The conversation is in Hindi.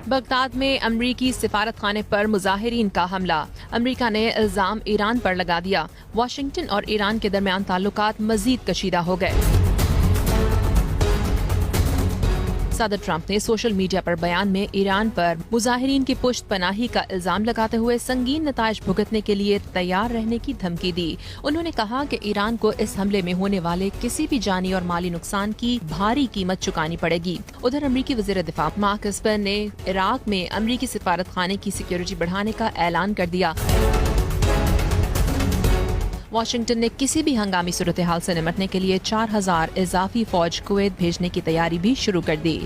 बगदाद में अमरीकी सिफारत खाने पर मुजाहिरीन का हमला। अमरीका ने इल्जाम ईरान पर लगा दिया। वाशिंगटन और ईरान के दरमियान ताल्लुकात मजीद कशीदा हो गए। सदर ट्रंप ने सोशल मीडिया पर बयान में ईरान पर मुजाहिरीन की पुश्त पनाही का इल्जाम लगाते हुए संगीन नताइज भुगतने के लिए तैयार रहने की धमकी दी। उन्होंने कहा कि ईरान को इस हमले में होने वाले किसी भी जानी और माली नुकसान की भारी कीमत चुकानी पड़ेगी। उधर अमरीकी वज़ीर दिफा मार्क एस्पर ने इराक में अमरीकी सिफारत खाने की सिक्योरिटी बढ़ाने का ऐलान कर दिया। वाशिंगटन ने किसी भी हंगामी सूरत हाल से निपटने के लिए 4000 इजाफी फौज कुवैत भेजने की तैयारी भी शुरू कर दी।